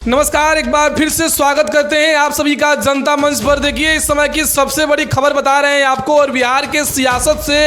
नमस्कार, एक बार फिर से स्वागत करते हैं आप सभी का जनता मंच पर। देखिए, इस समय की सबसे बड़ी खबर बता रहे हैं आपको, और बिहार के सियासत से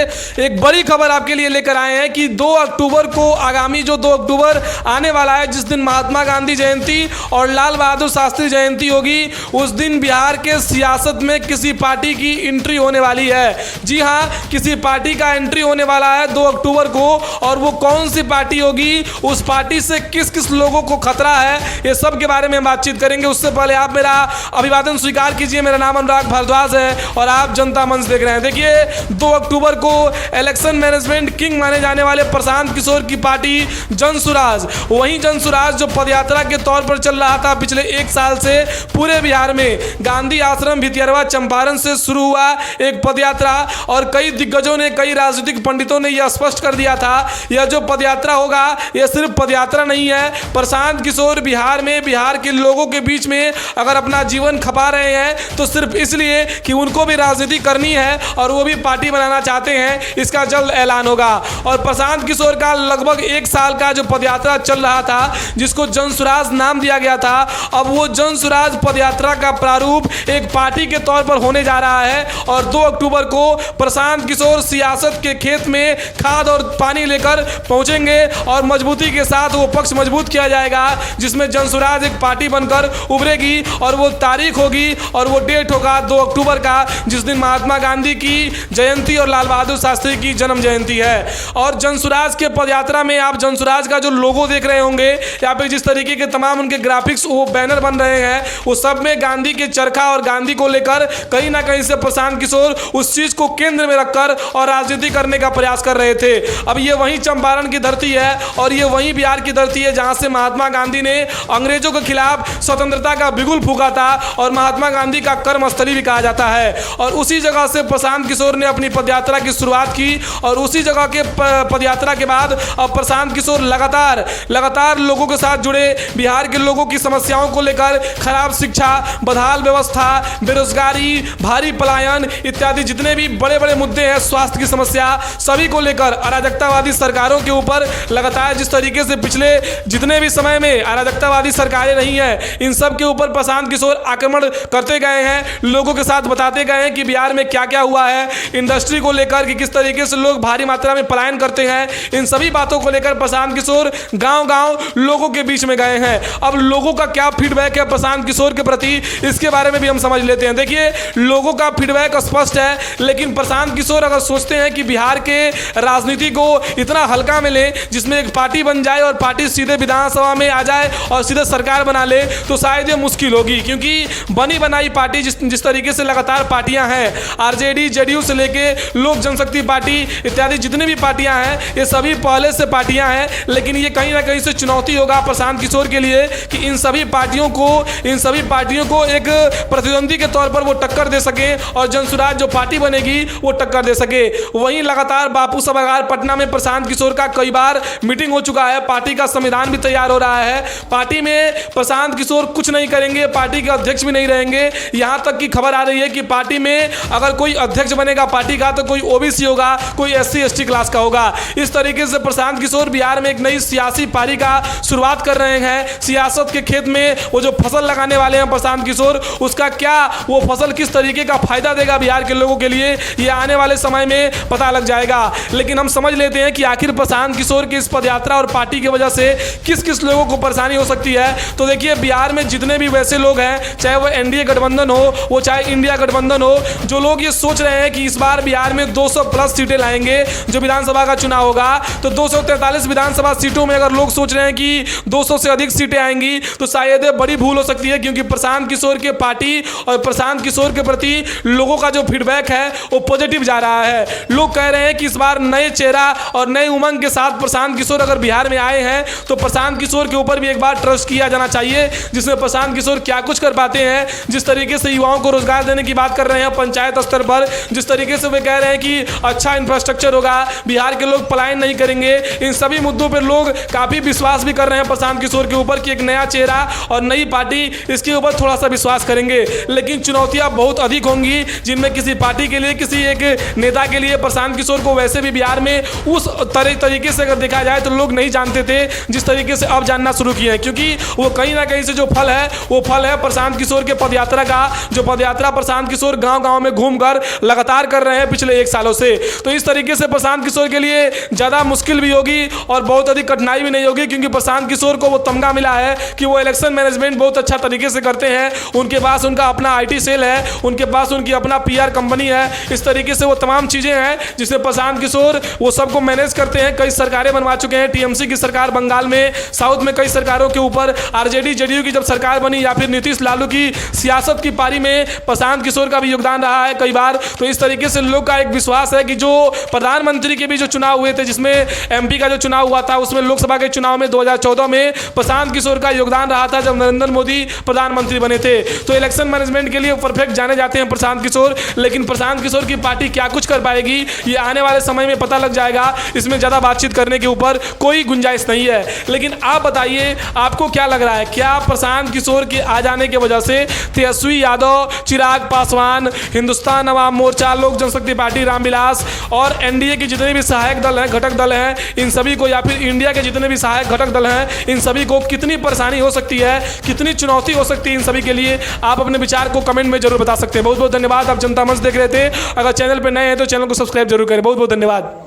एक बड़ी खबर आपके लिए लेकर आए हैं कि 2 अक्टूबर को, आगामी जो 2 अक्टूबर आने वाला है, जिस दिन महात्मा गांधी जयंती और लाल बहादुर शास्त्री जयंती होगी, उस दिन बिहार के सियासत में किसी पार्टी की एंट्री होने वाली है। जी हाँ, किसी पार्टी का एंट्री होने वाला है 2 अक्टूबर को, और वो कौन सी पार्टी होगी, उस पार्टी से किस किस लोगों को खतरा है, ये सब के बारे में बातचीत करेंगे। उससे पहले आप मेरा अभिवादन स्वीकार कीजिए। मेरा नाम अनुराग भारद्वाज है और आप जनता मंच देख रहे हैं। देखिए, 2 अक्टूबर को इलेक्शन मैनेजमेंट किंग माने जाने वाले प्रशांत किशोर की पार्टी जनसुराज, वही जनसुराज जो पदयात्रा के तौर पर चल रहा था पिछले 1 साल से पूरे बिहार में, गांधी आश्रम भितियरवा चंपारण से शुरू हुआ एक पदयात्रा, और कई दिग्गजों ने, कई राजनीतिक पंडितों ने यह स्पष्ट कर दिया था, यह जो पदयात्रा होगा यह सिर्फ पदयात्रा नहीं है। प्रशांत किशोर बिहार के लोगों के बीच में अगर अपना जीवन खपा रहे हैं तो सिर्फ इसलिए कि उनको भी राजनीति करनी है और वो भी पार्टी बनाना चाहते हैं। इसका जल्द ऐलान होगा। और प्रशांत किशोर का लगभग 1 साल का जो पदयात्रा चल रहा था, जिसको जनसुराज नाम दिया गया था, अब वो जनसुराज पदयात्रा का प्रारूप एक पार्टी के तौर पर होने जा रहा है। और 2 अक्टूबर को प्रशांत किशोर सियासत के खेत में खाद और पानी लेकर पहुंचेंगे और मजबूती के साथ वो पक्ष मजबूत किया जाएगा, जिसमें जनसुराज एक पार्टी बनकर उभरेगी। और वो तारीख होगी और वो डेट होगा 2 अक्टूबर का, जिस दिन महात्मा गांधी की जयंती और लाल बहादुर शास्त्री की जन्म जयंती है। और जनसुराज के पदयात्रा में आप जनसुराज का जो लोगो देख रहे होंगे, यहाँ पे जिस तरीके के तमाम उनके ग्राफिक्स, वो बैनर बन रहे हैं, वो सब में गांधी के चरखा और गांधी को लेकर कहीं ना कहीं से प्रशांत किशोर उस चीज को केंद्र में रखकर और राजनीति करने का प्रयास कर रहे थे। अब ये वही चंपारण की धरती है और ये वही बिहार की धरती है जहां से महात्मा गांधी ने अंग्रेजों के खिलाफ स्वतंत्रता का बिगुल फूंका था और महात्मा गांधी का कर्मस्थली भी कहा जाता है। और उसी जगह से प्रशांत किशोर ने अपनी पदयात्रा की शुरुआत की, और उसी जगह के पदयात्रा के बाद अब प्रशांत किशोर लगातार लोगों के साथ जुड़े, बिहार के लोगों की समस्याओं को लेकर, खराब शिक्षा, बदहाल व्यवस्था, बेरोजगारी, भारी पलायन इत्यादि जितने भी बड़े बड़े मुद्दे हैं, स्वास्थ्य की समस्या, सभी को लेकर अराजकतावादी सरकारों के ऊपर लगातार, जिस तरीके से पिछले जितने भी समय में अराजकतावादी सरकारें रही हैं, इन सब के ऊपर प्रशांत किशोर आक्रमण करते गए हैं, लोगों के साथ बताते गए हैं कि बिहार में क्या क्या हुआ है, इंडस्ट्री को लेकर कि किस तरीके से लोग भारी मात्रा में पलायन करते हैं। इन सभी बातों को लेकर प्रशांत किशोर गांव-गांव लोगों के बीच में गए हैं। अब लोगों का क्या फीडबैक है प्रशांत किशोर के प्रति, इसके बारे में भी हम समझ लेते हैं। देखिए, लोगों का फीडबैक स्पष्ट है, लेकिन प्रशांत किशोर अगर सोचते हैं कि बिहार के राजनीति को इतना हल्का में ले, जिसमें एक पार्टी बन जाए और पार्टी सीधे विधानसभा में आ जाए और सीधे सरकार बना ले, तो शायद ये मुश्किल होगी। क्योंकि बनी बनाई पार्टी जिस तरीके से लगातार पार्टियां हैं, आरजेडी, जेडीयू से लेके लोक जनशक्ति पार्टी इत्यादि जितनी भी पार्टियां हैं, ये सभी पहले से पार्टियां हैं। लेकिन ये कहीं ना कहीं से चुनौती होगा प्रशांत किशोर के लिए कि इन सभी पार्टियों को एक प्रतिद्वंदी के तौर पर वो टक्कर दे सके और जनसुराज जो पार्टी बनेगी वो टक्कर दे सके। वहीं लगातार बापू सभागार पटना में प्रशांत किशोर का कई बार मीटिंग हो चुका है, पार्टी का संविधान भी तैयार हो रहा है। पार्टी में प्रशांत किशोर कुछ नहीं करेंगे, पार्टी के अध्यक्ष भी नहीं रहेंगे। यहां तक की खबर आ रही है कि पार्टी में अगर कोई अध्यक्ष बनेगा पार्टी का, तो कोई ओबीसी होगा, कोई एससी एसटी क्लास का होगा। इस तरीके से प्रशांत किशोर बिहार में एक नई सियासी पारी का शुरुआत कर रहे हैं। सियासत के खेत में वो जो फसल लगाने वाले हैं प्रशांत किशोर, उसका क्या, वो फसल किस तरीके का फायदा देगा बिहार के लोगों के लिए, ये आने वाले समय में पता लग जाएगा। लेकिन हम समझ लेते हैं कि आखिर प्रशांत किशोर की इस पदयात्रा और पार्टी की वजह से किस किस लोगों को परेशानी हो सकती है। तो देखिए, बिहार में जितने भी वैसे लोग हैं, चाहे वो एनडीए गठबंधन हो, वो चाहे इंडिया गठबंधन हो, जो लोग ये सोच रहे हैं कि इस बार बिहार में 200 प्लस सीटें लाएंगे जो विधानसभा का चुनाव होगा, तो 243 विधानसभा सीटों में अगर लोग सोच रहे हैं कि 200 से अधिक सीटें आएंगी, तो शायद बड़ी भूल हो सकती है। क्योंकि प्रशांत किशोर के पार्टी और प्रशांत किशोर के प्रति लोगों का जो फीडबैक है वो पॉजिटिव जा रहा है। लोग कह रहे हैं कि इस बार नए चेहरा और नए उमंग के साथ प्रशांत किशोर अगर बिहार में आए हैं, तो प्रशांत किशोर के ऊपर भी एक बार ट्रस्ट किया जाना चाहिए, जिसमें प्रशांत किशोर क्या कुछ कर पाते हैं। जिस तरीके से युवाओं को रोजगार देने की बात कर रहे हैं पंचायत स्तर पर, जिस तरीके से वे कह रहे हैं कि अच्छा इंफ्रास्ट्रक्चर होगा, बिहार के लोग पलायन नहीं करेंगे, इन सभी मुद्दों पर लोग काफी विश्वास भी कर रहे हैं प्रशांत किशोर के ऊपर कि एक नया चेहरा और नई पार्टी, इसके ऊपर थोड़ा सा विश्वास करेंगे। लेकिन चुनौतियां बहुत अधिक होंगी, जिनमें किसी पार्टी के लिए, किसी एक नेता के लिए प्रशांत किशोर को वैसे भी बिहार में उस तरीके से अगर देखा जाए तो लोग नहीं जानते थे जिस तरीके से अब जानना शुरू किए हैं। क्योंकि वो कहीं ना कहीं से जो फल है वो फल है प्रशांत किशोर के पदयात्रा का, जो पदयात्रा प्रशांत किशोर गांव-गांव में घूमकर लगातार कर रहे हैं पिछले 1 सालों से। तो इस तरीके से प्रशांत किशोर के लिए ज़्यादा मुश्किल भी होगी और बहुत अधिक कठिनाई भी नहीं होगी, क्योंकि प्रशांत किशोर को वो तमगा मिला है कि वो इलेक्शन मैनेजमेंट बहुत अच्छा तरीके से करते हैं। उनके पास उनका अपना आईटी सेल है, उनके पास उनकी अपना पीआर कंपनी है। इस तरीके से वो तमाम चीज़ें हैं जिससे प्रशांत किशोर वो सबको मैनेज करते हैं। कई सरकारें बनवा चुके हैं, टीएमसी की सरकार बंगाल में, साउथ में कई सरकारों के ऊपर आरजेडी जेडीयू की जब सरकार बनी या फिर नीतीश लालू की सियासत की पारी में प्रशांत किशोर का भी योगदान रहा है कई बार। तो इस तरीके से लोग का एक विश्वास है कि जो प्रधानमंत्री के भी जो चुनाव हुए थे, जिसमें एमपी का जो चुनाव हुआ था, उसमें लोकसभा के चुनाव में 2014 में प्रशांत किशोर का योगदान रहा था जब नरेंद्र मोदी प्रधानमंत्री बने थे। तो इलेक्शन मैनेजमेंट के लिए परफेक्ट जाने जाते हैं प्रशांत किशोर। लेकिन प्रशांत किशोर की पार्टी क्या कुछ कर पाएगी ये आने वाले समय में पता लग जाएगा। इसमें ज़्यादा बातचीत करने के ऊपर कोई गुंजाइश नहीं है। लेकिन आप बताइए, आपको क्या लग रहा है, क्या प्रशांत किशोर के आ जाने की वजह से तेजस्वी यादव, चिराग पासवान, हिंदुस्तान अवाम मोर्चा, लोक जनशक्ति पार्टी रामविलास और एनडीए के जितने भी सहायक दल हैं, घटक दल हैं, इन सभी को, या फिर इंडिया के जितने भी सहायक घटक दल हैं, इन सभी को कितनी परेशानी हो सकती है, कितनी चुनौती हो सकती है इन सभी के लिए? आप अपने विचार को कमेंट में जरूर बता सकते हैं। बहुत बहुत धन्यवाद। आप जनता मंच देख रहे थे। अगर चैनल पर नए हैं तो चैनल को सब्सक्राइब जरूर करें। बहुत बहुत धन्यवाद।